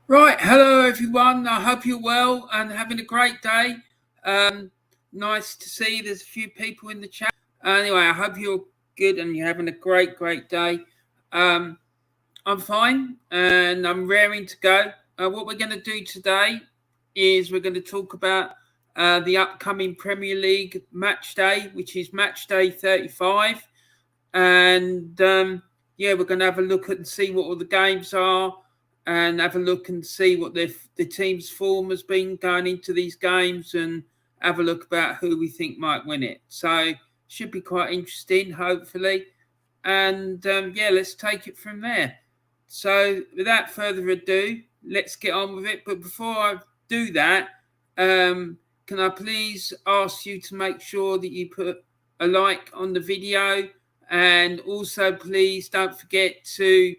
Right, hello everyone. I hope you're well and having a great day. Nice to see there's a few people in the chat. Anyway, I hope you're good and you're having a great day. I'm fine and I'm raring to go. What we're going to do today is we're going to talk about the upcoming Premier League match day, which is match day 35. And we're going to have a look at and see what all the games are and have a look and see what the team's form has been going into these games and have a look about who we think might win it. So should be quite interesting, hopefully. And let's take it from there. So without further ado, let's get on with it. But before I do that, can I please ask you to make sure that you put a like on the video, and also please don't forget to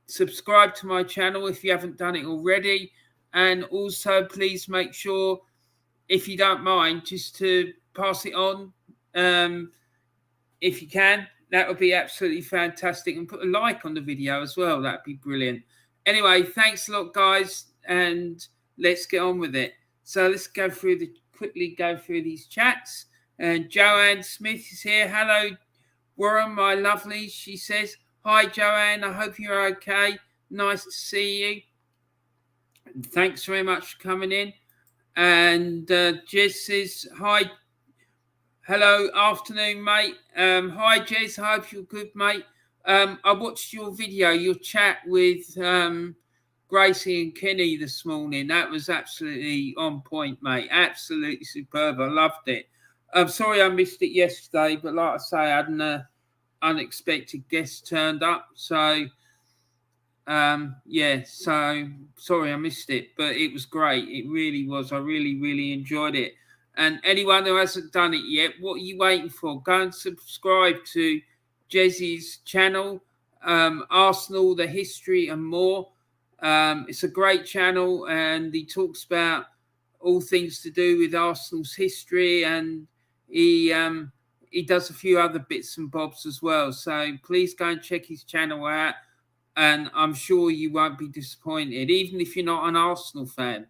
subscribe to my channel if you haven't done it already, and also please make sure, if you don't mind, just to pass it on if you can. That would be absolutely fantastic, and put a like on the video as well. That'd be brilliant. Anyway, thanks a lot, guys, and let's get on with it. So let's quickly go through these chats. And Joanne Smith is here. Hello, Warren, my lovely. She says, hi, Joanne. I hope you're okay. Nice to see you. And thanks very much for coming in. And Jez says, hi. Hello, afternoon, mate. Hi, Jez. I hope you're good, mate. I watched your video, your chat with Gracie and Kenny this morning. That was absolutely on point, mate. Absolutely superb. I loved it. I'm sorry I missed it yesterday, but like I say, I had an unexpected guest turned up. So, so sorry I missed it, but it was great. It really was. I really enjoyed it. And anyone who hasn't done it yet, what are you waiting for? Go and subscribe to Jezzy's channel, Arsenal, the history and more. It's a great channel, and he talks about all things to do with Arsenal's history, and he does a few other bits and bobs as well. So please go and check his channel out, and I'm sure you won't be disappointed. Even if you're not an Arsenal fan,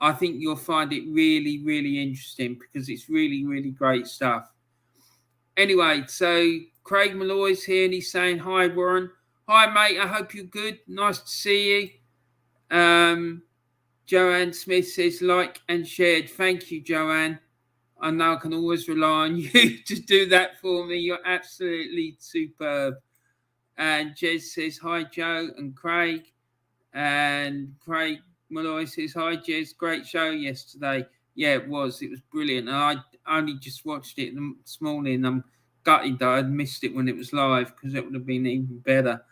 I think you'll find it really interesting, because it's really great stuff. Anyway, so Craig Malloy's here, and he's saying, hi, Warren. Hi, mate. I hope you're good. Nice to see you. Joanne Smith says, like and shared. Thank you, Joanne. I know I can always rely on you to do that for me. You're absolutely superb. And Jez says, hi, Joe and Craig. And Craig Malloy says, hi, Jez. Great show yesterday. Yeah, it was. It was brilliant. And I only just watched it this morning. I'm gutted that I'd missed it when it was live, because it would have been even better.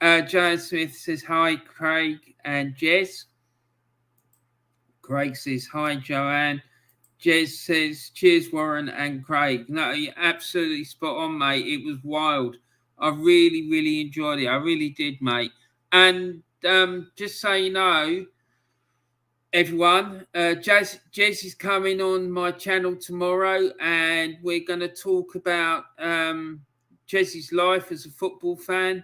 Joanne Smith says, hi, Craig and Jez. Craig says, hi, Joanne. Jez says, cheers, Warren and Craig. No, you're absolutely spot on, mate. It was wild. I really enjoyed it. I really did, mate. And just so you know, everyone, Jez is coming on my channel tomorrow, and we're going to talk about Jez's life as a football fan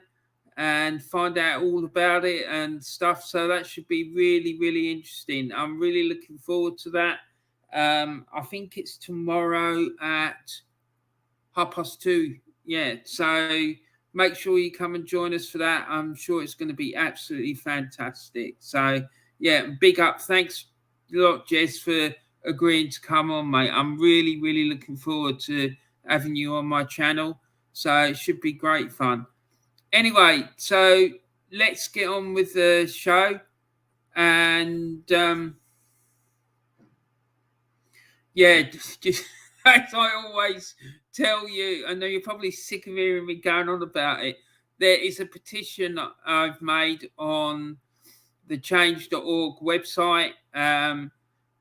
and find out all about it and stuff. So that should be really interesting. I'm really looking forward to that. I think it's tomorrow at 2:30. Yeah, so make sure you come and join us for that. I'm sure it's going to be absolutely fantastic. So, yeah, big up. Thanks a lot, Jess, for agreeing to come on, mate. I'm really looking forward to having you on my channel. So it should be great fun. Anyway, so let's get on with the show. And, just as I always tell you, I know you're probably sick of hearing me going on about it. There is a petition I've made on the change.org website,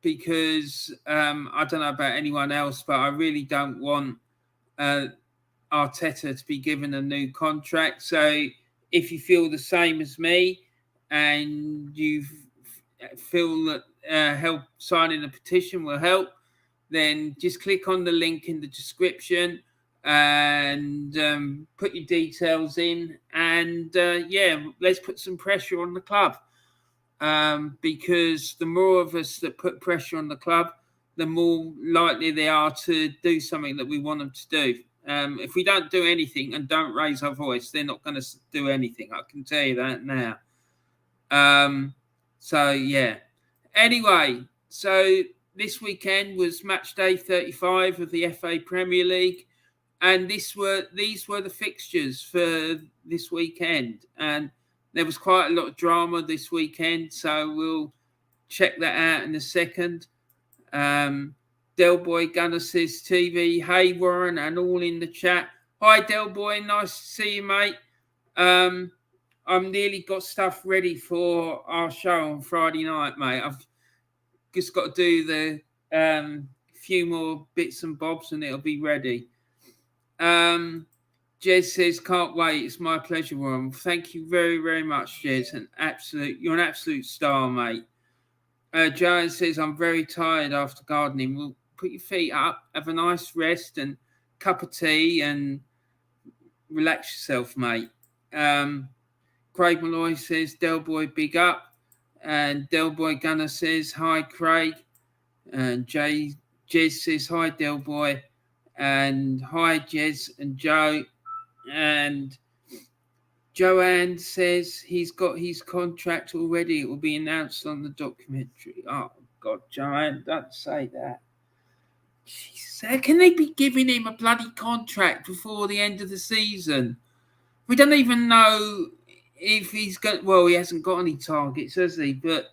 because I don't know about anyone else, but I really don't want Arteta to be given a new contract. So if you feel the same as me and you feel that help signing a petition will help, then just click on the link in the description and put your details in, and let's put some pressure on the club. because the more of us that put pressure on the club, the more likely they are to do something that we want them to do. If we don't do anything and don't raise our voice, they're not going to do anything. I can tell you that now. So, yeah. Anyway, so this weekend was match day 35 of the FA Premier League. And these were the fixtures for this weekend. And there was quite a lot of drama this weekend, so we'll check that out in a second. Delboy Gunner says TV, hey Warren, and all in the chat. Hi Delboy, nice to see you, mate. I've nearly got stuff ready for our show on Friday night, mate. I've just got to do the few more bits and bobs and it'll be ready. Jez says, can't wait. It's my pleasure, Warren. Thank you very, very much, Jez. You're an absolute star, mate. Joanne says, I'm very tired after gardening. Well, put your feet up, have a nice rest and cup of tea and relax yourself, mate. Craig Malloy says, Delboy, big up. And Delboy Gunner says, hi, Craig. And Jez says, hi, Delboy. And hi, Jez and Joe. And Joanne says he's got his contract already. It will be announced on the documentary. Oh, God, Joanne, don't say that. Jesus, how can they be giving him a bloody contract before the end of the season? We don't even know if he's got... Well, he hasn't got any targets, has he? But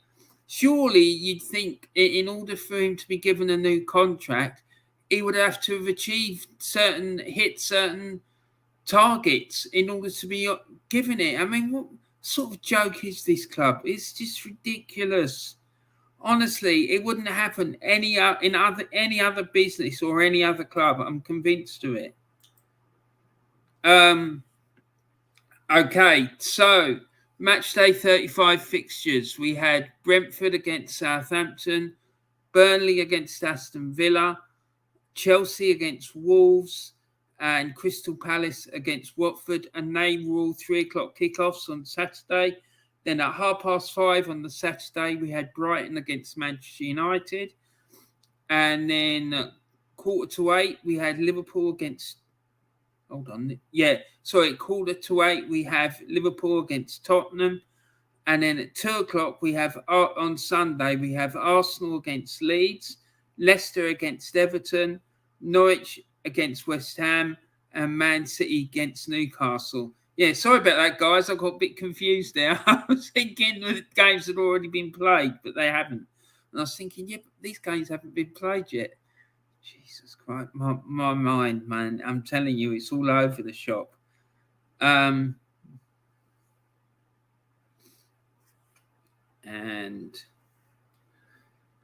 surely you'd think in order for him to be given a new contract, he would have to have achieved hit certain targets in order to be given it. I mean, what sort of joke is this club? It's just ridiculous. Honestly, it wouldn't happen any other business or any other club. I'm convinced of it. Okay, so match day 35 fixtures. We had Brentford against Southampton, Burnley against Aston Villa, Chelsea against Wolves, and Crystal Palace against Watford, and they were all 3:00 kickoffs on Saturday. Then at 5:30 on the Saturday, we had Brighton against Manchester United. And then 7:45, we had Liverpool against... Hold on. Yeah, sorry, 7:45, we have Liverpool against Tottenham. And then at 2:00, we have, on Sunday, we have Arsenal against Leeds, Leicester against Everton, Norwich against West Ham, and Man City against Newcastle. Yeah, sorry about that, guys. I got a bit confused there. I was thinking the games had already been played, but they haven't. And I was thinking, yeah, but these games haven't been played yet. Jesus Christ, my mind, man. I'm telling you, it's all over the shop. And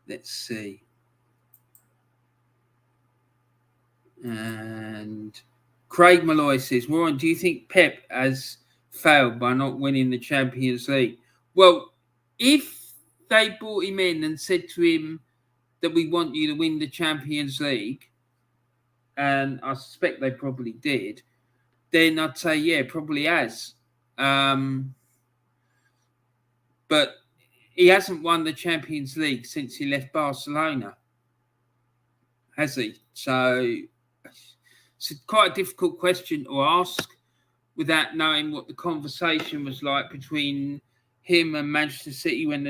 let's see. And Craig Malloy says, Warren, do you think Pep has failed by not winning the Champions League? Well, if they brought him in and said to him that we want you to win the Champions League, and I suspect they probably did, then I'd say, yeah, probably has. But he hasn't won the Champions League since he left Barcelona, has he? So it's quite a difficult question to ask without knowing what the conversation was like between him and Manchester City when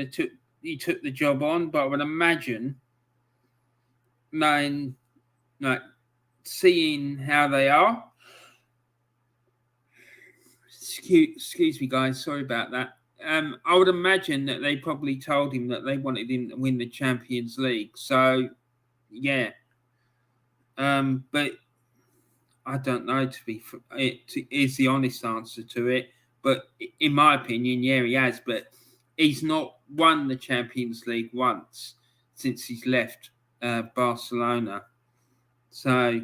he took the job on. But I would imagine, seeing how they are. Excuse me, guys. Sorry about that. I would imagine that they probably told him that they wanted him to win the Champions League. So, yeah. But I don't know, is the honest answer to it. But in my opinion, yeah, he has. But he's not won the Champions League once since he's left Barcelona. So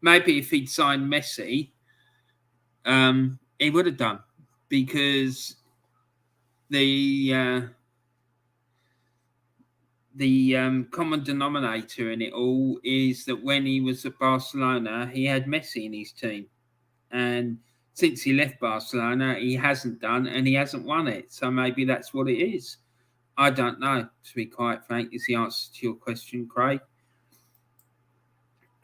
maybe if he'd signed Messi, he would have done, because the common denominator in it all is that when he was at Barcelona, he had Messi in his team. And since he left Barcelona, he hasn't done and he hasn't won it. So maybe that's what it is. I don't know, to be quite frank, is the answer to your question, Craig.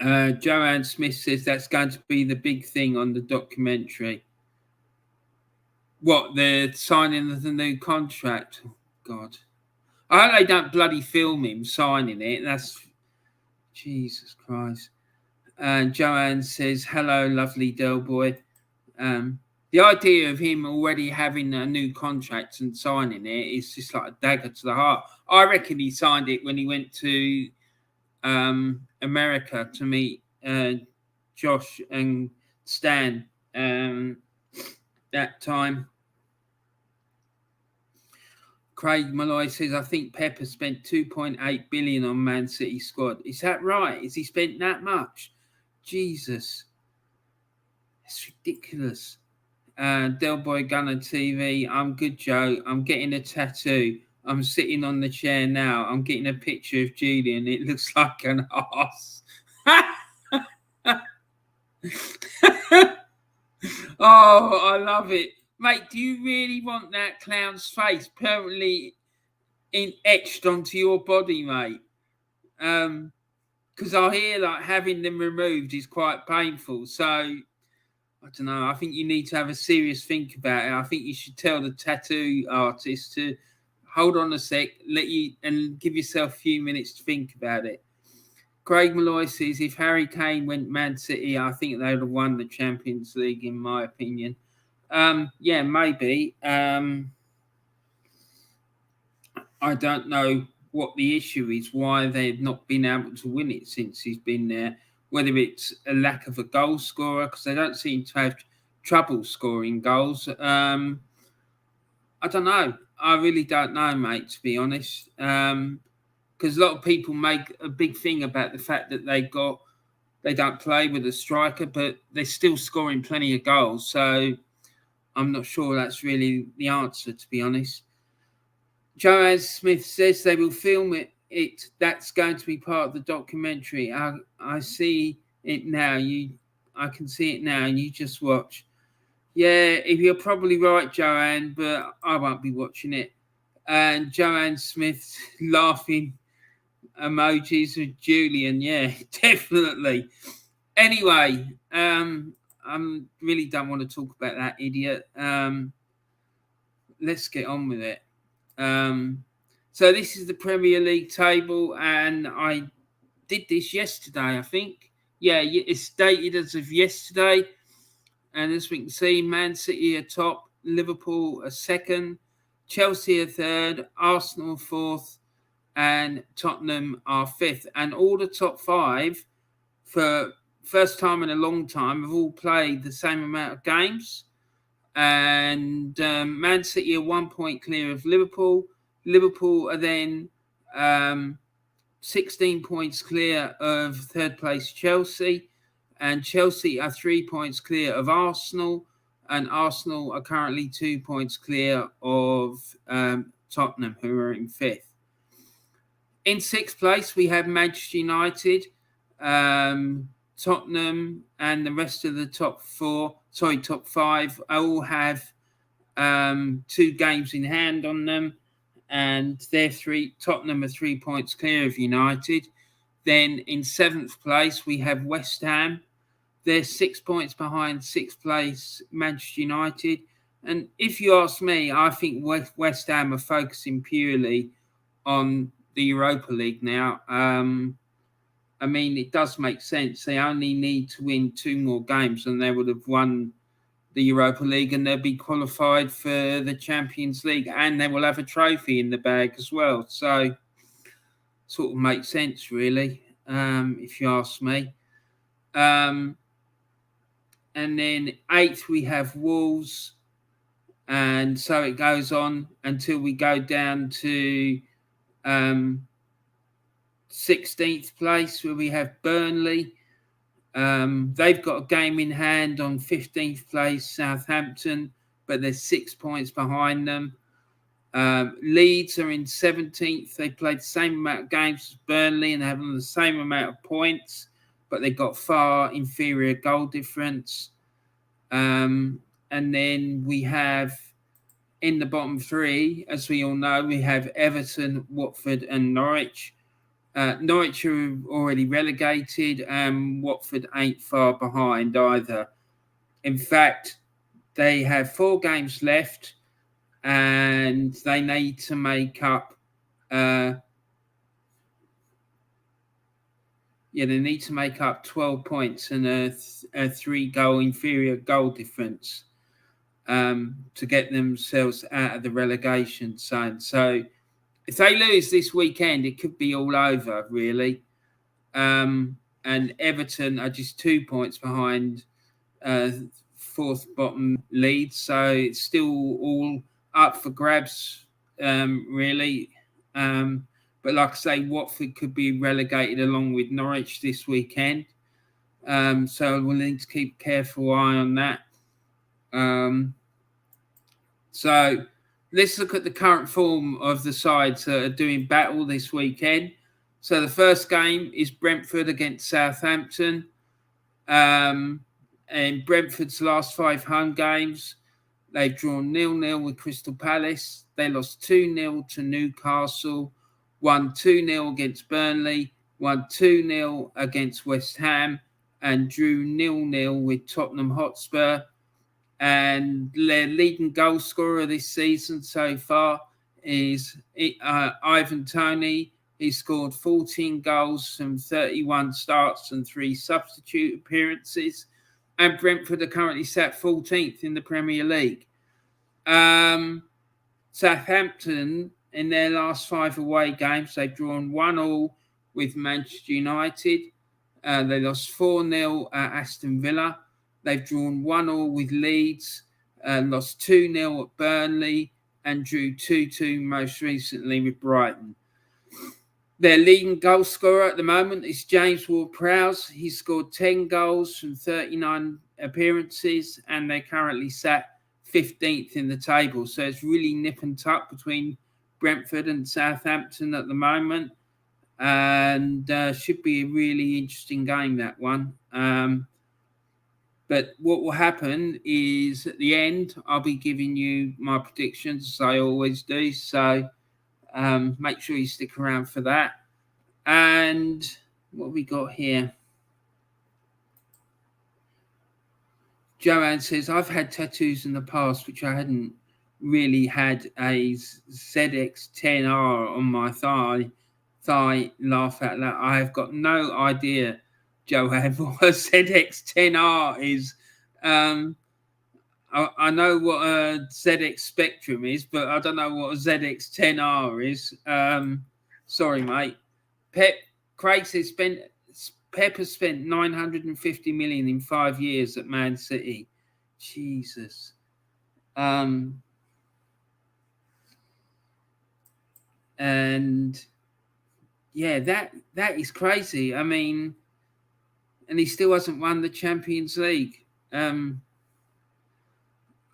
Joanne Smith says that's going to be the big thing on the documentary. What, the signing of the new contract? Oh, God. I hope they don't bloody film him signing it. That's... Jesus Christ. And Joanne says, hello, lovely Del Boy. The idea of him already having a new contract and signing it is just like a dagger to the heart. I reckon he signed it when he went to America to meet Josh and Stan that time. Craig Malloy says, I think Pepper spent 2.8 billion on Man City squad. Is that right? Has he spent that much? Jesus. It's ridiculous. Del Boy Gunner TV. I'm good, Joe. I'm getting a tattoo. I'm sitting on the chair now. I'm getting a picture of Julian. It looks like an arse. Oh, I love it. Mate, do you really want that clown's face permanently etched onto your body, mate? Because I hear like having them removed is quite painful. So, I don't know. I think you need to have a serious think about it. I think you should tell the tattoo artist to hold on a sec, and give yourself a few minutes to think about it. Craig Malloy says, if Harry Kane went Man City, I think they would have won the Champions League, in my opinion. Yeah, maybe. I don't know what the issue is, why they've not been able to win it since he's been there. Whether it's a lack of a goal scorer, because they don't seem to have trouble scoring goals. I don't know. I really don't know, mate, to be honest. Because a lot of people make a big thing about the fact that they don't play with a striker, but they're still scoring plenty of goals. So I'm not sure that's really the answer, to be honest. Joaz Smith says they will film it. That's going to be part of the documentary. I see it now. I can see it now, and you just watch. Yeah, you're probably right, Joanne, but I won't be watching it. And Joanne Smith laughing emojis with Julian. Yeah, definitely. Anyway, I really don't want to talk about that idiot. Let's get on with it. So this is the Premier League table, and I did this yesterday, I think. Yeah, it's dated as of yesterday. And as we can see, Man City are top, Liverpool are second, Chelsea are third, Arsenal are fourth, and Tottenham are fifth. And all the top five, for first time in a long time, have all played the same amount of games. And Man City are 1 point clear of Liverpool. Liverpool are then 16 points clear of third place Chelsea. And Chelsea are 3 points clear of Arsenal. And Arsenal are currently 2 points clear of Tottenham, who are in fifth. In sixth place, we have Manchester United, Tottenham, and the rest of the top five all have 2 games in hand on them, and Tottenham are 3 points clear of United. Then in seventh place, we have West Ham. They're 6 points behind sixth place Manchester United. And if you ask me, I think West Ham are focusing purely on the Europa League now. I mean, it does make sense. They only need to win 2 more games and they would have won the Europa League, and they'll be qualified for the Champions League, and they will have a trophy in the bag as well. So sort of makes sense, really, if you ask me. And then eighth, we have Wolves. And so it goes on until we go down to 16th place, where we have Burnley. They've got a game in hand on 15th place, Southampton, but they're 6 points behind them. Leeds are in 17th. They played the same amount of games as Burnley and have the same amount of points, but they've got far inferior goal difference. And then we have in the bottom three, as we all know, we have Everton, Watford and Norwich. Norwich are already relegated and Watford ain't far behind either. In fact, they have 4 games left and they need to make up they need to make up 12 points and a 3-goal inferior goal difference to get themselves out of the relegation zone. So if they lose this weekend, it could be all over, really. And Everton are just 2 points behind 4th bottom Leeds. So it's still all up for grabs, really. But like I say, Watford could be relegated along with Norwich this weekend. So we'll need to keep a careful eye on that. So let's look at the current form of the sides that are doing battle this weekend. So the first game is Brentford against Southampton. And Brentford's last 5 home games, they've drawn 0-0 with Crystal Palace. They lost 2-0 to Newcastle, won 2-0 against Burnley, won 2-0 against West Ham, and drew 0-0 with Tottenham Hotspur. And their leading goal scorer this season so far is Ivan Toney. He scored 14 goals from 31 starts and 3 substitute appearances. And Brentford are currently sat 14th in the Premier League. Southampton, in their last 5 away games, they've drawn 1-1 with Manchester United. They lost 4-0 at Aston Villa. They've drawn 1-1 with Leeds, lost 2-0 at Burnley, and drew 2-2 most recently with Brighton. Their leading goal scorer at the moment is James Ward-Prowse. He scored 10 goals from 39 appearances, and they're currently sat 15th in the table. So it's really nip and tuck between Brentford and Southampton at the moment, and should be a really interesting game, that one. But what will happen is at the end, I'll be giving you my predictions, as I always do. So make sure you stick around for that. And what have we got here? Joanne says, I've had tattoos in the past, which I hadn't really had a ZX10R on my thigh. Laugh at that. I have got no idea, Joanne, what a ZX10R is. I know what a ZX Spectrum is, but I don't know what a ZX10R is. Sorry, mate. Craig says Pep has spent 950 million in 5 years at Man City. Jesus. And yeah, that is crazy. I mean, and he still hasn't won the Champions League.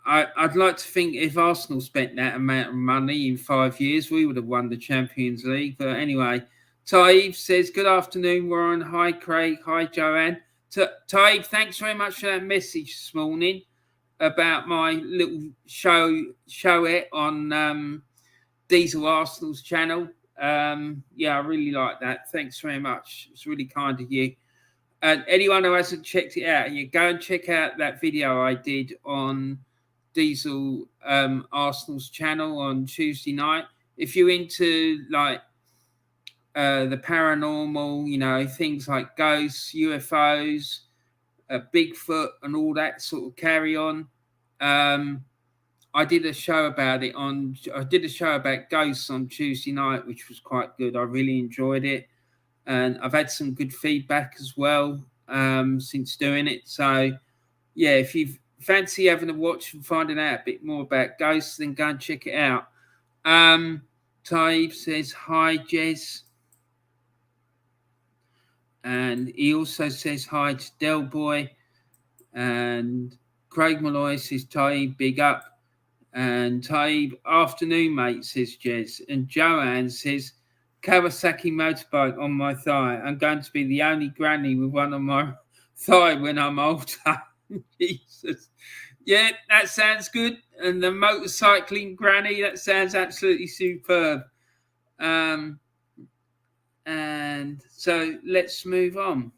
I'd like to think if Arsenal spent that amount of money in 5 years, we would have won the Champions League. But anyway, Taib says, good afternoon, Warren. Hi, Craig. Hi, Joanne. Taib, thanks very much for that message this morning about my little showette on Diesel Arsenal's channel. Yeah, I really like that. Thanks very much. It's really kind of you. And anyone who hasn't checked it out, you go and check out that video I did on Diesel Arsenal's channel on Tuesday night. If you're into like the paranormal, you know, things like ghosts, UFOs, Bigfoot and all that sort of carry on, I did a show about ghosts on Tuesday night, which was quite good. I really enjoyed it, and I've had some good feedback as well since doing it. So yeah, if you fancy having a watch and finding out a bit more about ghosts, then go and check it out. Taib says hi, Jez, and he also says hi to Del Boy, and Craig Malloy says Taib, big up. And Taib, afternoon, mate, says Jez. And Joanne says, Kawasaki motorbike on my thigh. I'm going to be the only granny with one on my thigh when I'm older. Jesus. Yeah, that sounds good. And the motorcycling granny, that sounds absolutely superb. And so let's move on.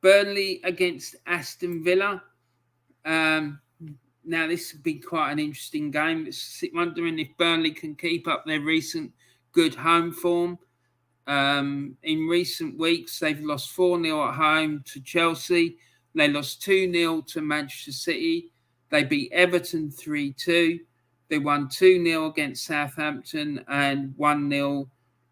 Burnley against Aston Villa. Now, this would be quite an interesting game. It's wondering if Burnley can keep up their recent good home form. In recent weeks, they've lost 4-0 at home to Chelsea. They lost 2-0 to Manchester City. They beat Everton 3-2. They won 2-0 against Southampton and 1-0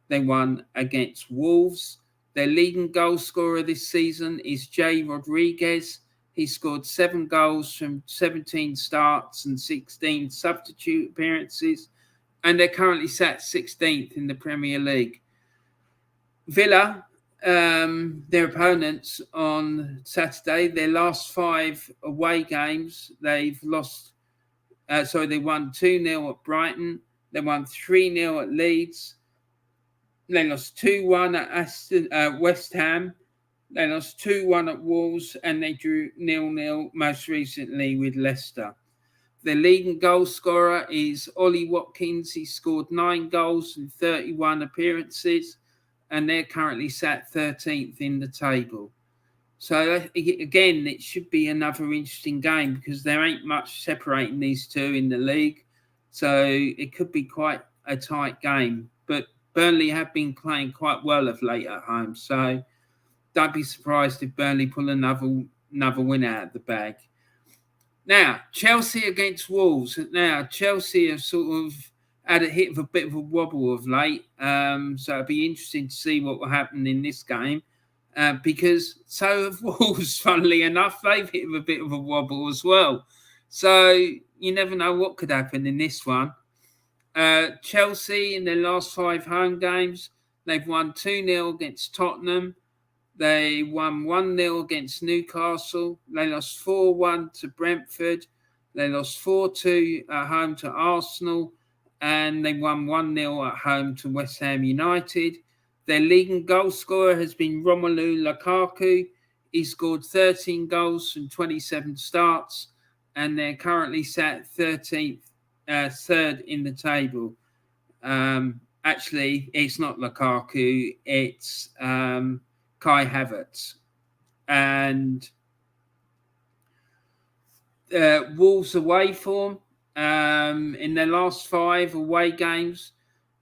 they won against Wolves. Their leading goal scorer this season is Jay Rodriguez. He scored 7 goals from 17 starts and 16 substitute appearances, and they're currently sat 16th in the Premier League. Villa, their opponents on Saturday, their last 5 away games, they've lost. They won 2-0 at Brighton. They won 3-0 at Leeds. They lost 2-1 at West Ham. They lost 2-1 at Wolves, and they drew 0-0 most recently with Leicester. Their leading goal scorer is Ollie Watkins. He scored 9 goals in 31 appearances, and they're currently sat 13th in the table. So, again, it should be another interesting game because there ain't much separating these two in the league. So it could be quite a tight game. But Burnley have been playing quite well of late at home. So don't be surprised if Burnley pull another win out of the bag. Now, Chelsea against Wolves. Now, Chelsea have sort of had a hit of a bit of a wobble of late. So it'll be interesting to see what will happen in this game. Because so have Wolves, funnily enough. They've hit a bit of a wobble as well. So you never know what could happen in this one. Chelsea, in their last 5 home games, they've won 2-0 against Tottenham. They won 1-0 against Newcastle. They lost 4-1 to Brentford. They lost 4-2 at home to Arsenal. And they won 1-0 at home to West Ham United. Their leading goal scorer has been Romelu Lukaku. He scored 13 goals from 27 starts. And they're currently sat 13th, third in the table. Actually, it's not Lukaku. It's Kai Havertz. And Wolves away form. In their last 5 away games,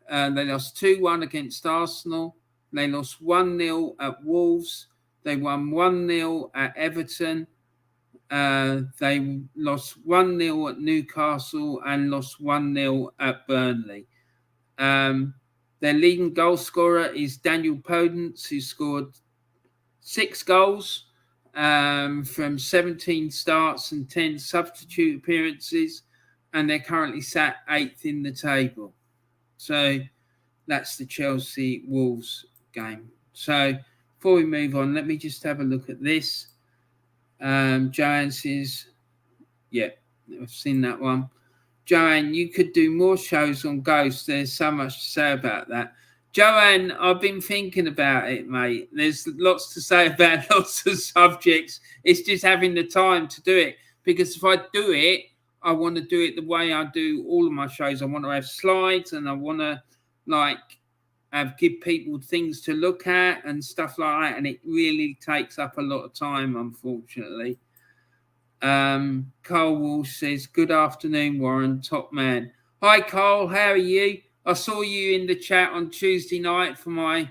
they lost 2-1 against Arsenal. They lost 1-0 at Wolves. They won 1-0 at Everton. They lost 1-0 at Newcastle and lost 1-0 at Burnley. Their leading goal scorer is Daniel Podence, who scored 6 goals from 17 starts and 10 substitute appearances, and they're currently sat 8th in the table. So that's the Chelsea-Wolves game. So before we move on, let me just have a look at this. Joanne says, yeah, I've seen that one. Joanne, you could do more shows on ghosts. There's so much to say about that. Joanne, I've been thinking about it, mate. There's lots to say about lots of subjects. It's just having the time to do it. Because if I do it, I want to do it the way I do all of my shows. I want to have slides and I want to give people things to look at and stuff like that. And it really takes up a lot of time, unfortunately. Carl Walsh says, good afternoon, Warren, top man. Hi, Carl. How are you? I saw you in the chat on Tuesday night for my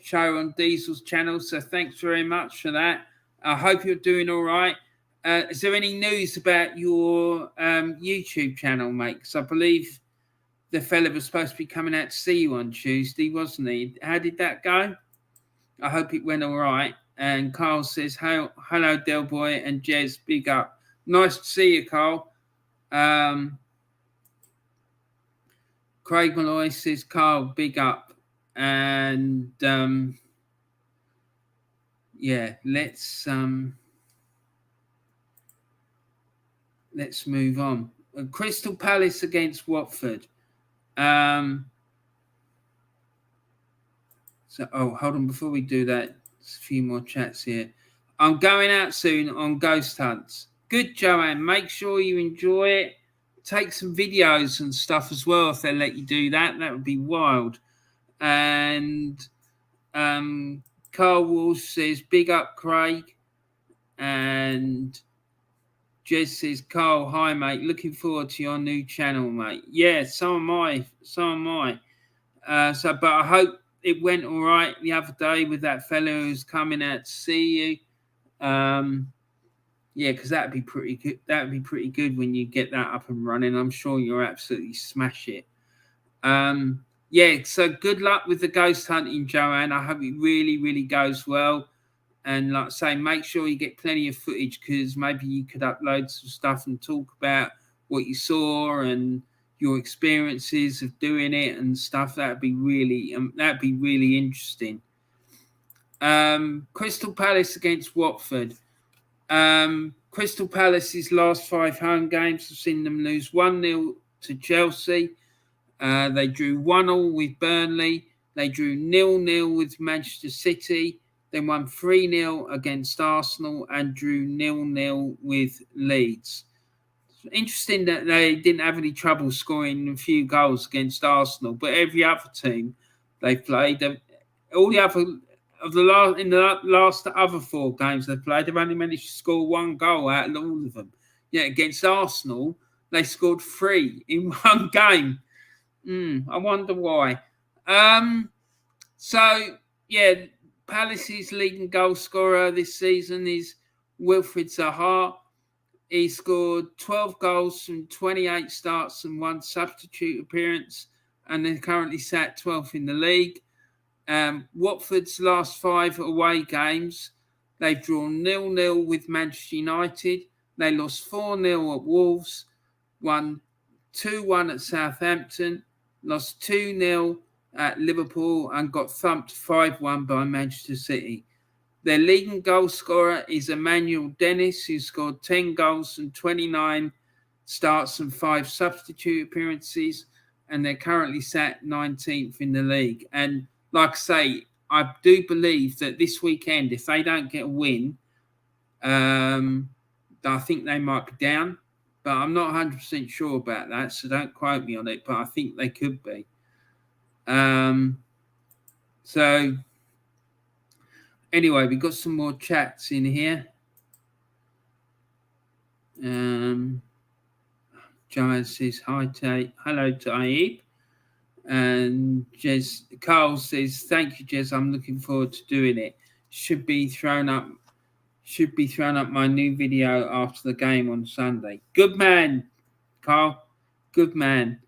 show on Diesel's channel. So thanks very much for that. I hope you're doing all right. Is there any news about your YouTube channel, mate? Because I believe the fella was supposed to be coming out to see you on Tuesday, wasn't he? How did that go? I hope it went all right. And Carl says, hello, Del Boy and Jez, big up. Nice to see you, Carl. Craig Malloy says, Carl, big up. And let's move on. Crystal Palace against Watford. Hold on, before we do that, a few more chats here. I'm going out soon on ghost hunts. Good, Joanne. Make sure you enjoy it. Take some videos and stuff as well if they let you do that. That would be wild. And Carl Walsh says, big up, Craig. And Jez says, Carl, hi, mate. Looking forward to your new channel, mate. Yeah, so am I. But I hope it went all right the other day with that fellow who's coming out to see you. Yeah, because that'd be pretty good. That'd be pretty good when you get that up and running. I'm sure you'll absolutely smash it. Yeah, so good luck with the ghost hunting, Joanne. I hope it really, really goes well. And like I say, make sure you get plenty of footage because maybe you could upload some stuff and talk about what you saw and your experiences of doing it and stuff. That'd be really interesting. Crystal Palace against Watford. Crystal Palace's last 5 home games have seen them lose 1-0 to Chelsea. They drew 1-1 with Burnley. They drew 0-0 with Manchester City. Then won 3-0 against Arsenal and drew 0-0 with Leeds. It's interesting that they didn't have any trouble scoring a few goals against Arsenal, but every other team they played, all the other in the last other 4 games they played, they've only managed to score 1 goal out of all of them. Yeah, against Arsenal, they scored 3 in 1 game. I wonder why. So yeah. Palace's leading goal scorer this season is Wilfried Zaha. He scored 12 goals from 28 starts and 1 substitute appearance, and they're currently sat 12th in the league. Watford's last 5 away games, they've drawn 0-0 with Manchester United. They lost 4-0 at Wolves, won 2-1 at Southampton, lost 2-0 at Liverpool and got thumped 5-1 by Manchester City. Their leading goal scorer is Emmanuel Dennis, who scored 10 goals and 29 starts and 5 substitute appearances, and they're currently sat 19th in the league. And like I say, I do believe that this weekend, if they don't get a win, I think they might be down, but I'm not 100% sure about that, so don't quote me on it, but I think they could be. So anyway, we've got some more chats in here. Joanne says hi, hello Taib. And Carl says, thank you, Jez. I'm looking forward to doing it. Should be thrown up my new video after the game on Sunday. Good man, Carl. Good man.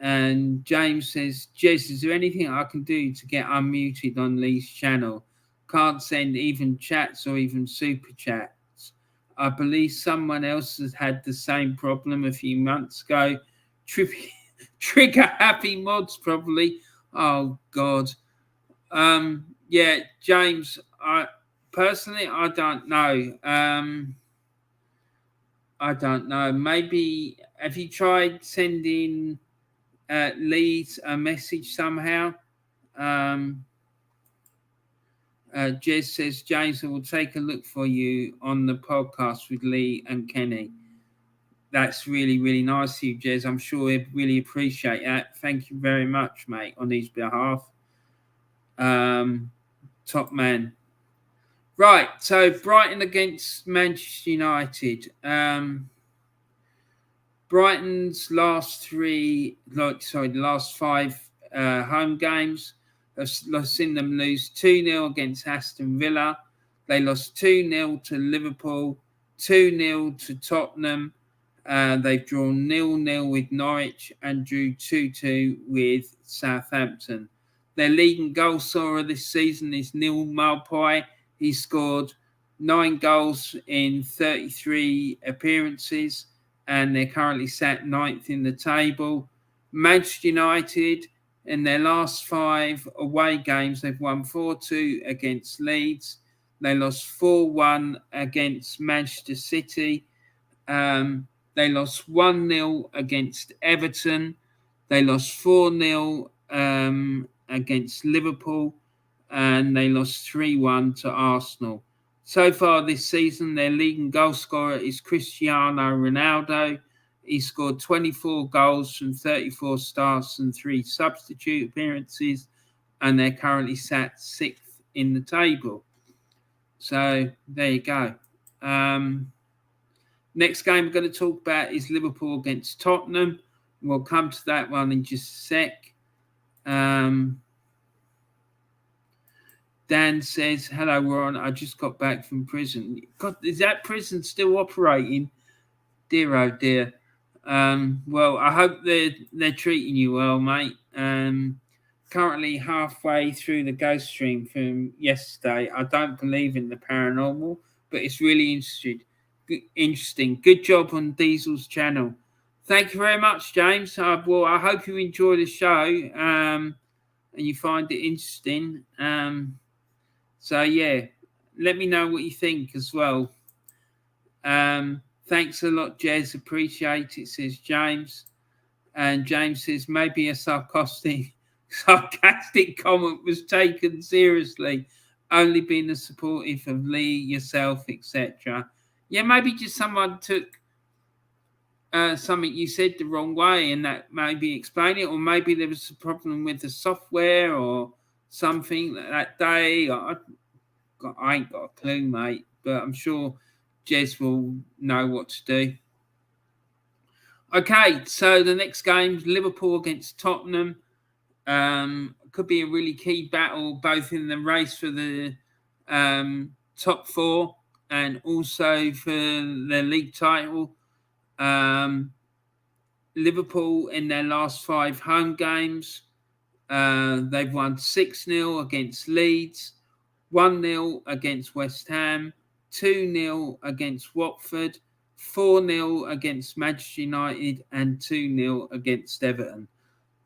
And James says, Jez, is there anything I can do to get unmuted on Lee's channel? Can't send even chats or even super chats. I believe someone else has had the same problem a few months ago. Trigger happy mods, probably. Oh, God. Yeah, James, I don't know. I don't know. Maybe, have you tried sending Leeds a message somehow? Jez says, James, I will take a look for you on the podcast with Lee and Kenny. That's really, really nice of you, Jez. I'm sure he'd really appreciate that. Thank you very much, mate, on his behalf. Top man. Right, so Brighton against Manchester United. Brighton's last 5 home games, I've seen them lose 2-0 against Aston Villa. They lost 2-0 to Liverpool, 2-0 to Tottenham. They've drawn 0-0 with Norwich and drew 2-2 with Southampton. Their leading goal scorer this season is Neil Maupay. He scored 9 goals in 33 appearances, and they're currently sat 9th in the table. Manchester United, in their last 5 away games, they've won 4-2 against Leeds. They lost 4-1 against Manchester City. They lost 1-0 against Everton. They lost 4-0 against Liverpool. And they lost 3-1 to Arsenal. So far this season, their leading goal scorer is Cristiano Ronaldo. He scored 24 goals from 34 starts and 3 substitute appearances, and they're currently sat 6th in the table. So there you go. Next game we're going to talk about is Liverpool against Tottenham. We'll come to that one in just a sec. Dan says, hello, Ron. I just got back from prison. God, is that prison still operating? Dear, oh dear. Well, I hope they're treating you well, mate. Currently halfway through the ghost stream from yesterday. I don't believe in the paranormal, but it's really interesting. Good job on Diesel's channel. Thank you very much, James. Well, I hope you enjoy the show and you find it interesting. So, yeah, let me know what you think as well. Thanks a lot, Jez. Appreciate it, says James. And James says, maybe a sarcastic comment was taken seriously, only being supportive of Lee, yourself, etc. Yeah, maybe just someone took something you said the wrong way and that maybe explain it, or maybe there was a problem with the software or something that day. I ain't got a clue, mate, but I'm sure Jez will know what to do. Okay, so the next game, Liverpool against Tottenham. Could be a really key battle, both in the race for the top 4 and also for the league title. Liverpool in their last 5 home games, they've won 6-0 against Leeds, 1-0 against West Ham, 2-0 against Watford, 4-0 against Manchester United, and 2-0 against Everton.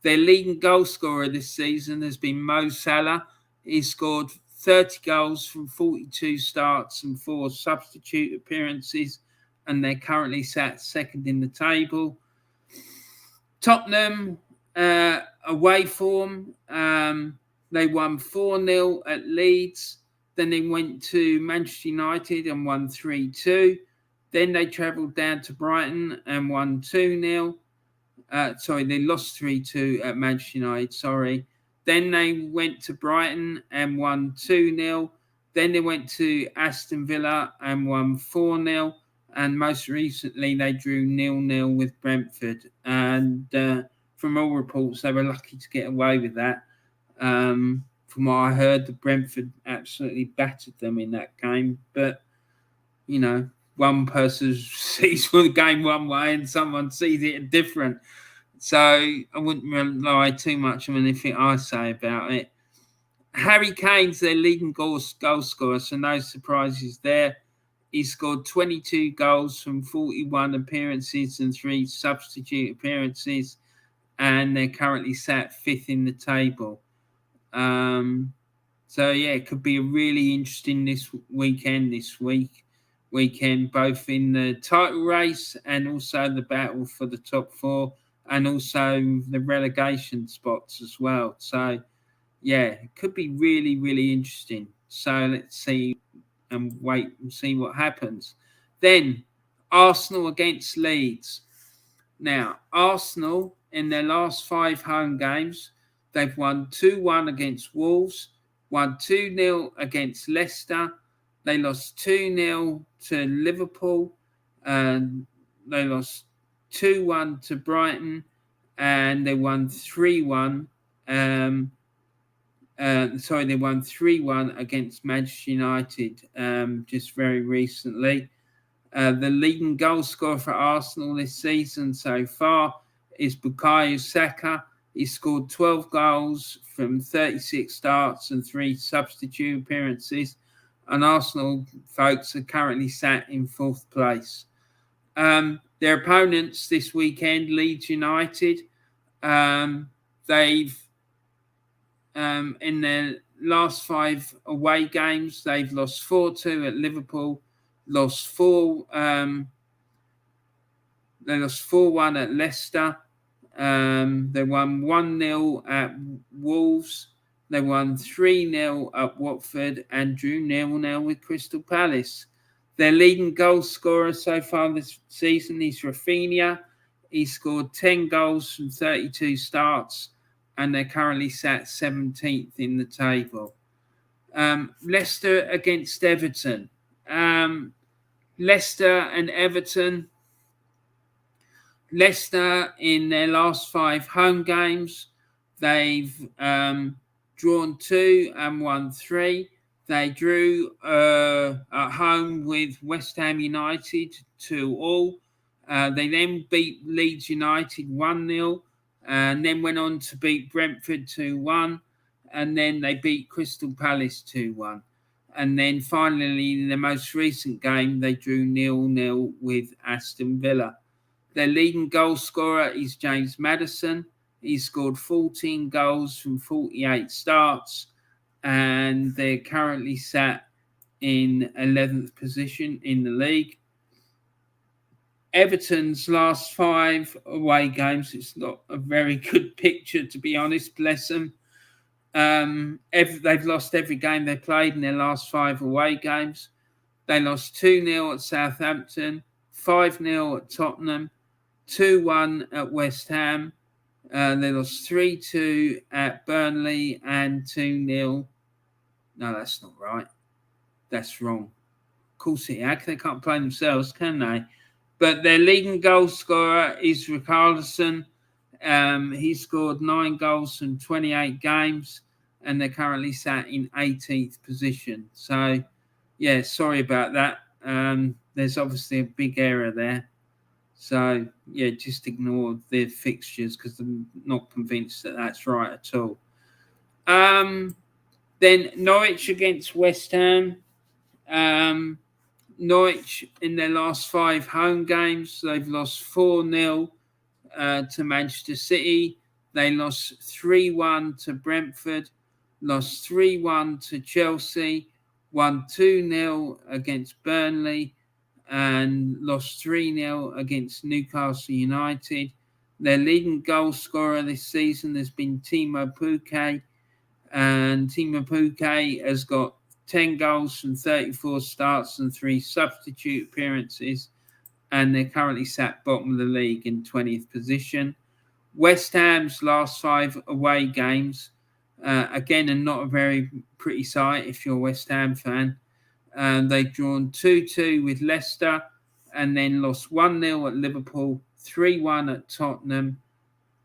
Their leading goal scorer this season has been Mo Salah. He scored 30 goals from 42 starts and 4 substitute appearances, and they're currently sat 2nd in the table. Tottenham, away form, they won 4-0 at Leeds. Then they went to Manchester United and won 3-2. Then they travelled down to Brighton and won 2-0. They lost 3-2 at Manchester United, Then they went to Brighton and won 2-0. Then they went to Aston Villa and won 4-0. And most recently, they drew 0-0 with Brentford. And from all reports, they were lucky to get away with that. From what I heard, the Brentford absolutely battered them in that game. But, you know, one person sees the game one way and someone sees it different. So I wouldn't rely too much on anything I say about it. Harry Kane's their leading goal scorer, so no surprises there. He scored 22 goals from 41 appearances and 3 substitute appearances, and they're currently sat 5th in the table. So, yeah, it could be a really interesting weekend, both in the title race and also the battle for the top 4 and also the relegation spots as well. So, yeah, it could be really, really interesting. So let's see and wait and see what happens. Then Arsenal against Leeds. Now, Arsenal, in their last 5 home games, they've won 2-1 against Wolves, won 2-0 against Leicester. They lost 2-0 to Liverpool, and they lost 2-1 to Brighton, and they won 3-1. They won 3-1 against Manchester United just very recently. The leading goal scorer for Arsenal this season so far is Bukayo Saka. He scored 12 goals from 36 starts and 3 substitute appearances. And Arsenal folks are currently sat in 4th place. Their opponents this weekend, Leeds United, they've in their last 5 away games, they've lost 4-2 at Liverpool, they lost 4-1 at Leicester. They won 1-0 at Wolves. They won 3-0 at Watford and drew 0-0 with Crystal Palace. Their leading goal scorer so far this season is Rafinha. He scored 10 goals from 32 starts, and they're currently sat 17th in the table. Leicester against Everton. Leicester and Everton. Leicester, in their last 5 home games, they've drawn 2 and won 3. They drew at home with West Ham United 2-2. They then beat Leeds United 1-0, and then went on to beat Brentford 2-1, and then they beat Crystal Palace 2-1. And then finally, in the most recent game, they drew 0-0 with Aston Villa. Their leading goal scorer is James Maddison. He scored 14 goals from 48 starts, and they're currently sat in 11th position in the league. Everton's last 5 away games, it's not a very good picture, to be honest, bless them. They've lost every game they played in their last 5 away games. They lost 2-0 at Southampton, 5-0 at Tottenham, 2-1 at West Ham. They lost 3-2 at Burnley and 2-0. No, that's not right. That's wrong. Of course it is. They can't play themselves, can they? But their leading goal scorer is Richarlison. He scored 9 goals from 28 games, and they're currently sat in 18th position. So, yeah, sorry about that. There's obviously a big error there. So, yeah, just ignore the fixtures because I'm not convinced that that's right at all. Then Norwich against West Ham. Norwich, in their last 5 home games, they've lost 4-0 to Manchester City. They lost 3-1 to Brentford, lost 3-1 to Chelsea, won 2-0 against Burnley, and lost 3-0 against Newcastle United. Their leading goal scorer this season has been Timo Pukki, and Timo Pukki has got 10 goals from 34 starts and 3 substitute appearances, and they're currently sat bottom of the league in 20th position. West Ham's last 5 away games, again, are not a very pretty sight if you're a West Ham fan. They've drawn 2-2 with Leicester, and then lost 1-0 at Liverpool, 3-1 at Tottenham,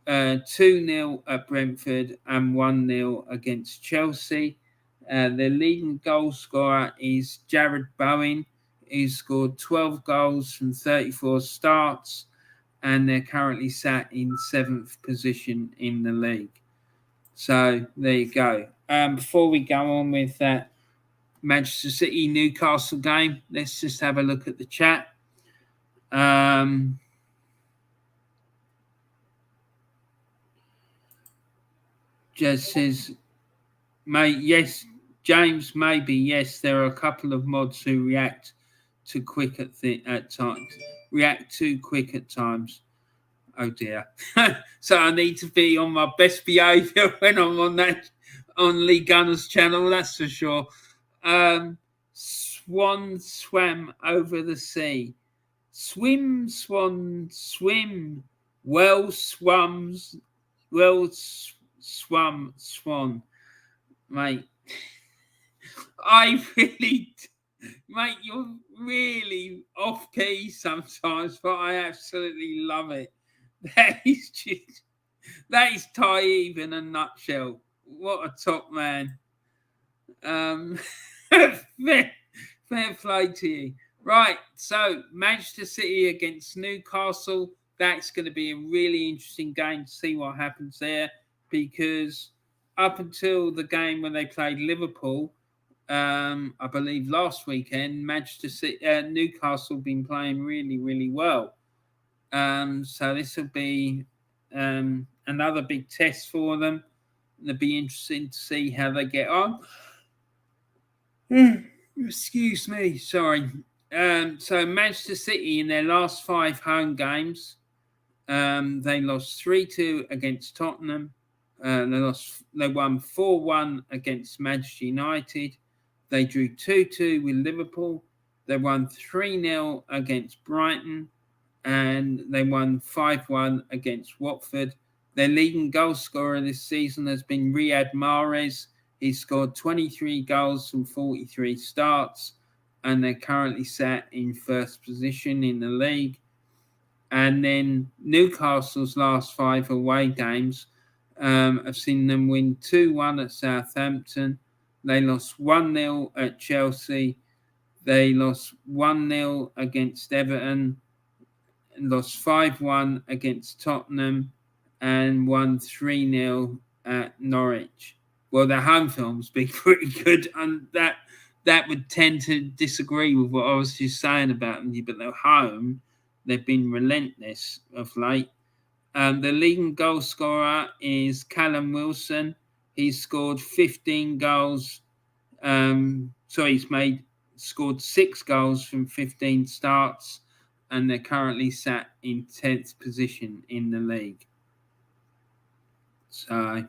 2-0 at Brentford, and 1-0 against Chelsea. Their leading goal scorer is Jared Bowen. He scored 12 goals from 34 starts, and they're currently sat in 7th position in the league. So there you go. Before we go on with that Manchester City Newcastle game, let's just have a look at the chat. Jez says, mate, yes. James, maybe, yes, there are a couple of mods who react too quick at times. React too quick at times. Oh dear. So I need to be on my best behaviour when I'm on Lee Gunner's channel, that's for sure. Swan swam over the sea. Swim, swan, swim. Well swum, swan. Mate. Mate, you're really off key sometimes, but I absolutely love it. That is Taib in a nutshell. What a top man. Fair play to you. Right, so Manchester City against Newcastle. That's going to be a really interesting game to see what happens there, because up until the game when they played Liverpool, I believe last weekend, Newcastle have been playing really, really well. So this will be another big test for them. It'll be interesting to see how they get on. Excuse me, sorry. So Manchester City, in their last 5 home games, they lost 3-2 against Tottenham, They won 4-1 against Manchester United. They drew 2-2 with Liverpool. They won 3-0 against Brighton, and they won 5-1 against Watford. Their leading goal scorer this season has been Riyad Mahrez. He scored 23 goals from 43 starts, and they're currently sat in first position in the league. And then Newcastle's last 5 away games, I've seen them win 2-1 at Southampton. They lost 1-0 at Chelsea. They lost 1-0 against Everton, lost 5-1 against Tottenham, and won 3-0 at Norwich. Well, their home film's been pretty good, and that would tend to disagree with what I was just saying about them, but their home, they've been relentless of late. The leading goal scorer is Callum Wilson. He's scored 15 goals. He's scored 6 goals from 15 starts, and they're currently sat in 10th position in the league. So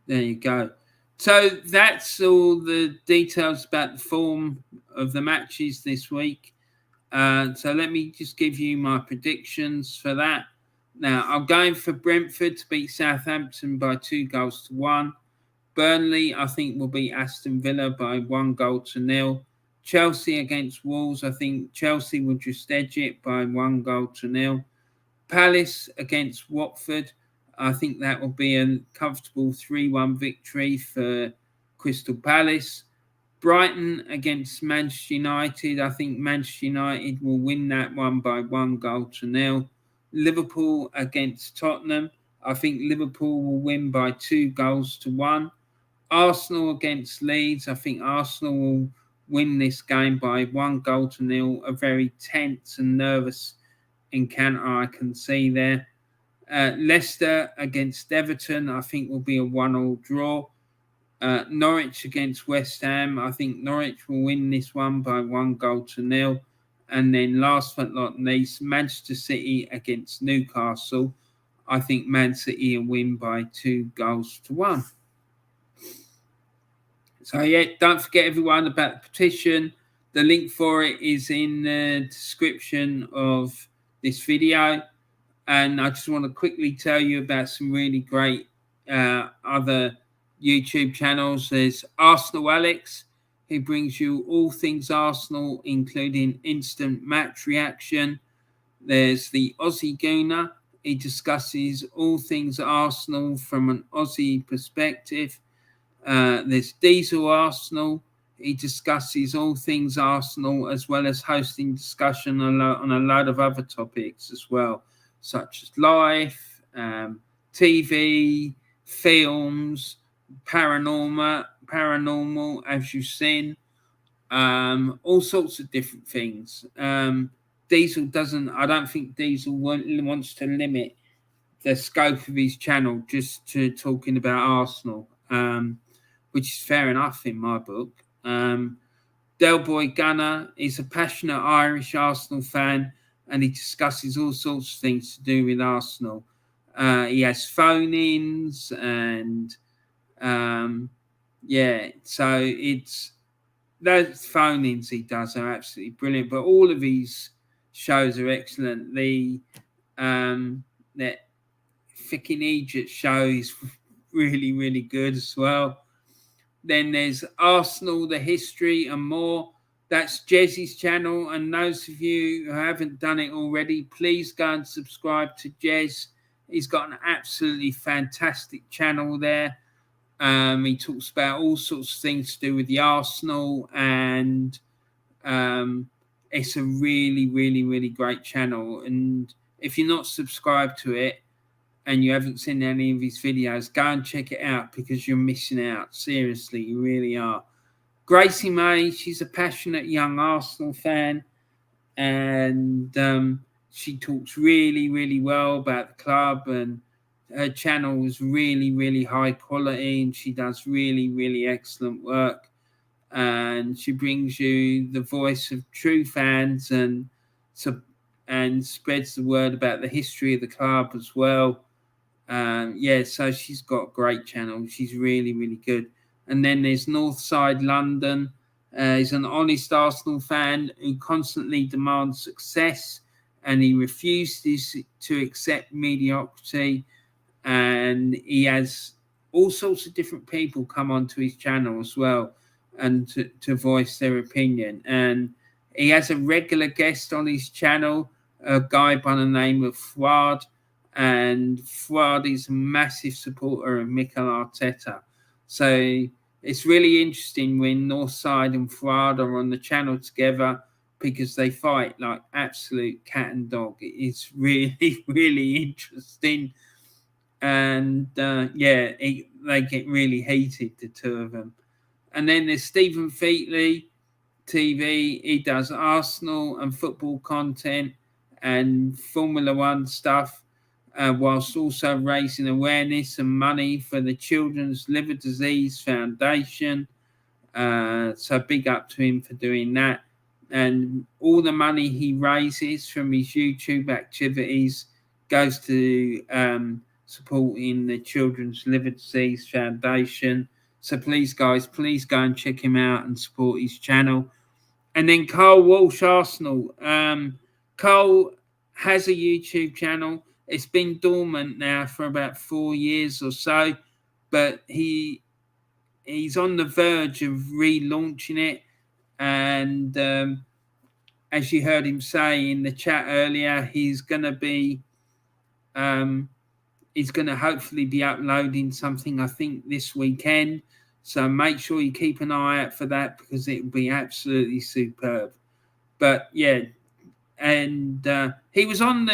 there you go. So that's all the details about the form of the matches this week. So let me just give you my predictions for that. Now, I'm going for Brentford to beat Southampton by 2-1. Burnley, I think, will beat Aston Villa by 1-0. Chelsea against Wolves, I think Chelsea will just edge it by 1-0. Palace against Watford, I think that will be a comfortable 3-1 victory for Crystal Palace. Brighton against Manchester United, I think Manchester United will win that one by 1-0. Liverpool against Tottenham, I think Liverpool will win by 2-1. Arsenal against Leeds, I think Arsenal will win this game by 1-0. A very tense and nervous encounter I can see there. Leicester against Everton, I think will be a 1-1 draw. Norwich against West Ham, I think Norwich will win this one by 1-0. And then last but not least, Manchester City against Newcastle, I think Man City will win by 2-1. So yeah, don't forget everyone about the petition. The link for it is in the description of this video. And I just want to quickly tell you about some really great other YouTube channels. There's Arsenal Alex, who brings you all things Arsenal, including instant match reaction. There's the Aussie Gooner. He discusses all things Arsenal from an Aussie perspective. There's Diesel Arsenal. He discusses all things Arsenal, as well as hosting discussion on a load of other topics as well, such as life, TV, films, paranormal, as you've seen, all sorts of different things. Diesel I don't think Diesel wants to limit the scope of his channel just to talking about Arsenal, which is fair enough in my book. Del Boy Gunner is a passionate Irish Arsenal fan, and he discusses all sorts of things to do with Arsenal. He has phone-ins and so it's those phone-ins he does are absolutely brilliant. But all of his shows are excellent. That Ficking Egypt show is really, really good as well. Then there's Arsenal, the History and More. That's Jezzy's channel. And those of you who haven't done it already, please go and subscribe to Jez. He's got an absolutely fantastic channel there. He talks about all sorts of things to do with the Arsenal, and it's a really, really, really great channel. And if you're not subscribed to it and you haven't seen any of his videos, go and check it out, because you're missing out. Seriously, you really are. Gracie-Mae, she's a passionate young Arsenal fan, and she talks really, really well about the club, and her channel is really, really high quality, and she does really, really excellent work. And she brings you the voice of true fans, and spreads the word about the history of the club as well. So she's got a great channel. She's really, really good. And then there's NorthsideLdn. He's an honest Arsenal fan who constantly demands success, and he refuses to accept mediocrity. And he has all sorts of different people come onto his channel as well, and to voice their opinion. And he has a regular guest on his channel, a guy by the name of Fuad. And Fuad is a massive supporter of Mikel Arteta. So it's really interesting when Northside and Fuad are on the channel together, because they fight like absolute cat and dog. It's really, really interesting. And they get really heated, the two of them. And then there's Stephen Featley TV. He does Arsenal and football content and Formula One stuff, whilst also raising awareness and money for the Children's Liver Disease Foundation. So big up to him for doing that. And all the money he raises from his YouTube activities goes to supporting the Children's Liver Disease Foundation. So please, guys, please go and check him out and support his channel. And then Carl Walsh, Arsenal. Carl has a YouTube channel. It's been dormant now for about 4 years or so, but he's on the verge of relaunching it. And as you heard him say in the chat earlier, he's going to hopefully be uploading something, I think, this weekend. So make sure you keep an eye out for that, because it will be absolutely superb. But yeah, and he was on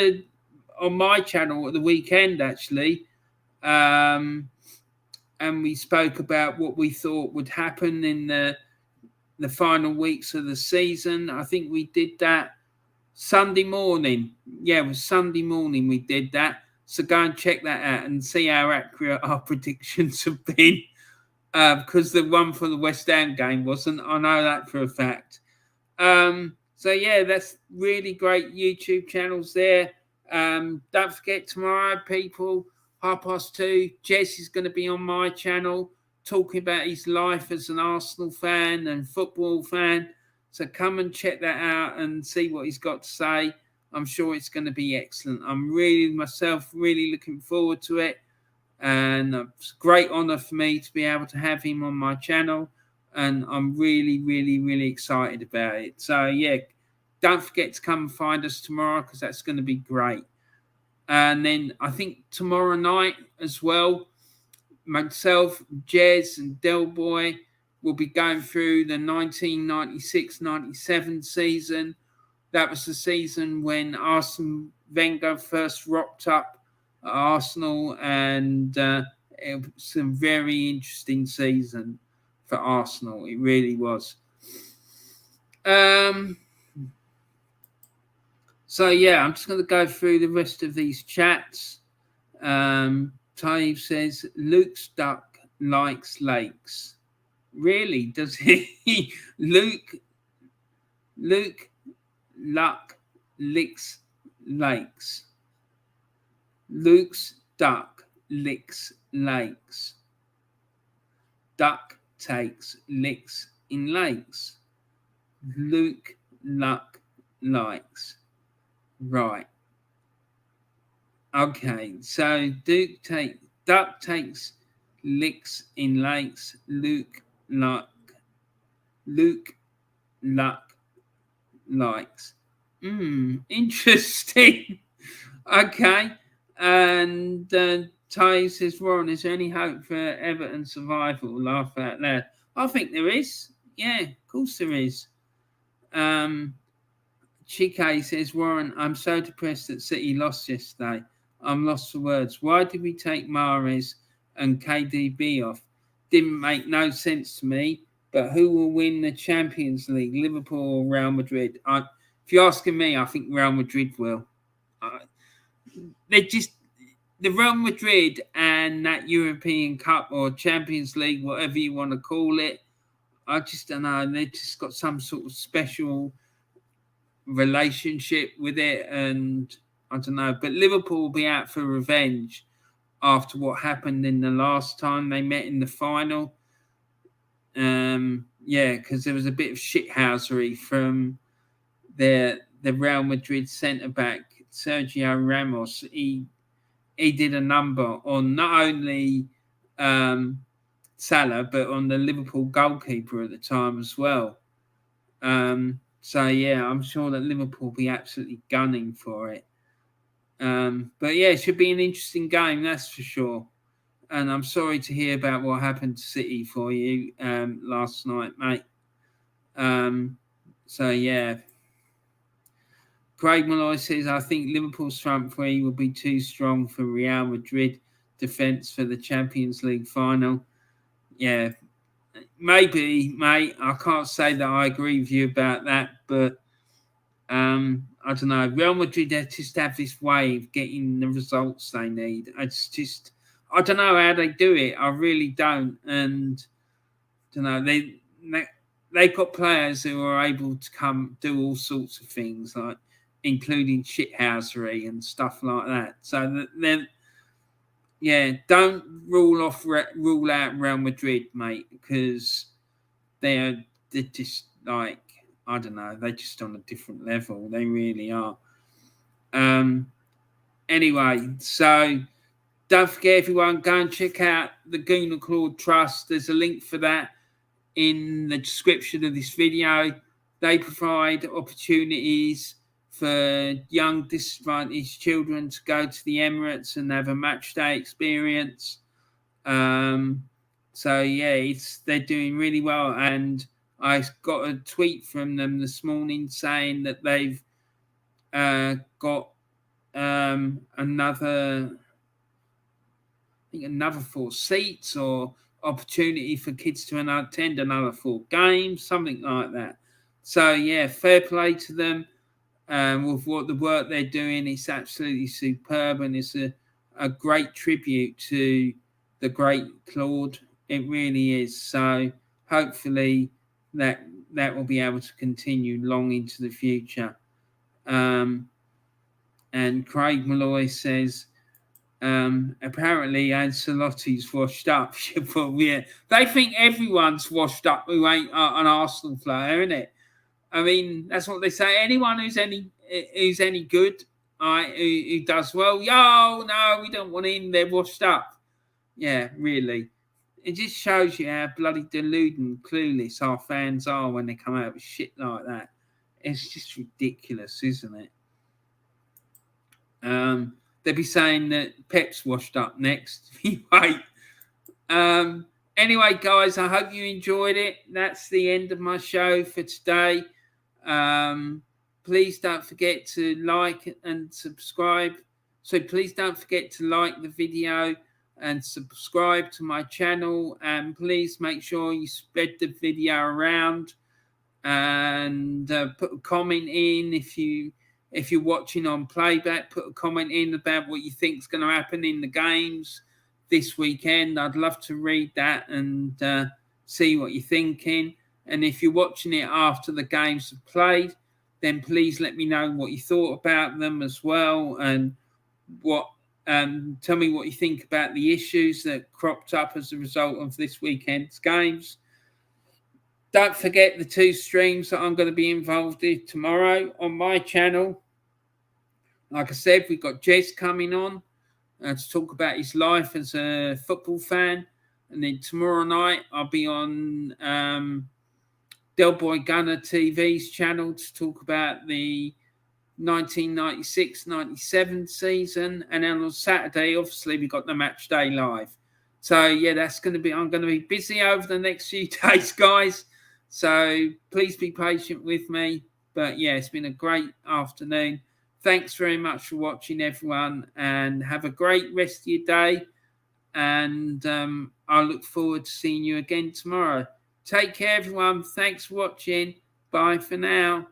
my channel at the weekend, actually. And we spoke about what we thought would happen in the final weeks of the season. I think we did that Sunday morning. Yeah, it was Sunday morning we did that. So go and check that out and see how accurate our predictions have been. Because the one for the West Ham game wasn't. I know that for a fact. So yeah, that's really great YouTube channels there. Don't forget, tomorrow, people, 2:30, Jess is going to be on my channel talking about his life as an Arsenal fan and football fan. So come and check that out and see what he's got to say. I'm sure it's going to be excellent. I'm really looking forward to it. And it's a great honour for me to be able to have him on my channel. And I'm really, really, really excited about it. So, yeah, don't forget to come and find us tomorrow, because that's going to be great. And then I think tomorrow night as well, myself, Jez and Del Boy will be going through the 1996-97 season. That was the season when Arsene Wenger first rocked up at Arsenal, and it was a very interesting season for Arsenal. It really was. So, yeah, I'm just going to go through the rest of these chats. Taib says, Luke's duck likes lakes. Really? Does he? Luke Luck licks lakes. Luke's duck licks lakes. Duck takes licks in lakes. Luke Luck likes. Right. Okay, so duck takes licks in lakes. Luke Luck likes. Interesting. Okay. And Ty says, Warren, is there any hope for Everton survival? Laugh out loud. I think there is. Yeah, of course there is. Chike says, Warren, I'm so depressed that City lost yesterday. I'm lost for words. Why did we take Mahrez and KDB off? Didn't make no sense to me. But who will win the Champions League, Liverpool or Real Madrid? If you're asking me, I think Real Madrid will. They're just the Real Madrid and that European Cup or Champions League, whatever you want to call it. I just don't know. They just got some sort of special relationship with it, and I don't know. But Liverpool will be out for revenge. after what happened in the last time they met in the final. Because there was a bit of shithousery from the Real Madrid centre-back, Sergio Ramos. He did a number on not only Salah, but on the Liverpool goalkeeper at the time as well. I'm sure that Liverpool will be absolutely gunning for it. But yeah, it should be an interesting game, that's for sure. And I'm sorry to hear about what happened to City for you last night, mate. Craig Malloy says, I think Liverpool's front three will be too strong for Real Madrid defence for the Champions League final. Yeah, maybe, mate. I can't say that I agree with you about that, but I don't know. Real Madrid just have this way of getting the results they need. I don't know how they do it. I really don't. And I don't know, they've got players who are able to come do all sorts of things, like including shithousery and stuff like that. So then, don't rule out Real Madrid, mate, because they're just like, I don't know, they're just on a different level. They really are. Anyway, so don't forget, everyone, go and check out the Gooner Claude Trust. There's a link for that in the description of this video. They provide opportunities for young disadvantaged children to go to the Emirates and have a match day experience. They're doing really well. And I got a tweet from them this morning saying that they've got another 4 seats or opportunity for kids to attend another 4 games, something like that. So, fair play to them with the work they're doing. It's absolutely superb, and it's a great tribute to the great Claude. It really is. So hopefully that will be able to continue long into the future. And Craig Malloy says, apparently Ancelotti's washed up. They think everyone's washed up who ain't an Arsenal player, isn't it? I mean, that's what they say. Anyone who's any good, who does well, no, we don't want him. They're washed up. Yeah, really. It just shows you how bloody deluded and clueless our fans are when they come out with shit like that. It's just ridiculous, isn't it? They'll be saying that Pep's washed up next. Wait. Anyway, guys, I hope you enjoyed it. That's the end of my show for today. Please don't forget to like and subscribe. So please don't forget to like the video and subscribe to my channel. And please make sure you spread the video around and put a comment in if you're watching on playback. Put a comment in about what you think is going to happen in the games this weekend. I'd love to read that and see what you're thinking. And if you're watching it after the games have played, then please let me know what you thought about them as well, and tell me what you think about the issues that cropped up as a result of this weekend's games. Don't forget the 2 streams that I'm going to be involved in tomorrow on my channel. Like I said, we've got Jez coming on to talk about his life as a football fan. And then tomorrow night, I'll be on Del Boy Gunner TV's channel to talk about the 1996-97 season. And then on Saturday, obviously, we got the match day live. So, I'm going to be busy over the next few days, guys. So please be patient with me. But it's been a great afternoon. Thanks very much for watching, everyone, and have a great rest of your day. And I look forward to seeing you again tomorrow. Take care, everyone. Thanks for watching. Bye for now.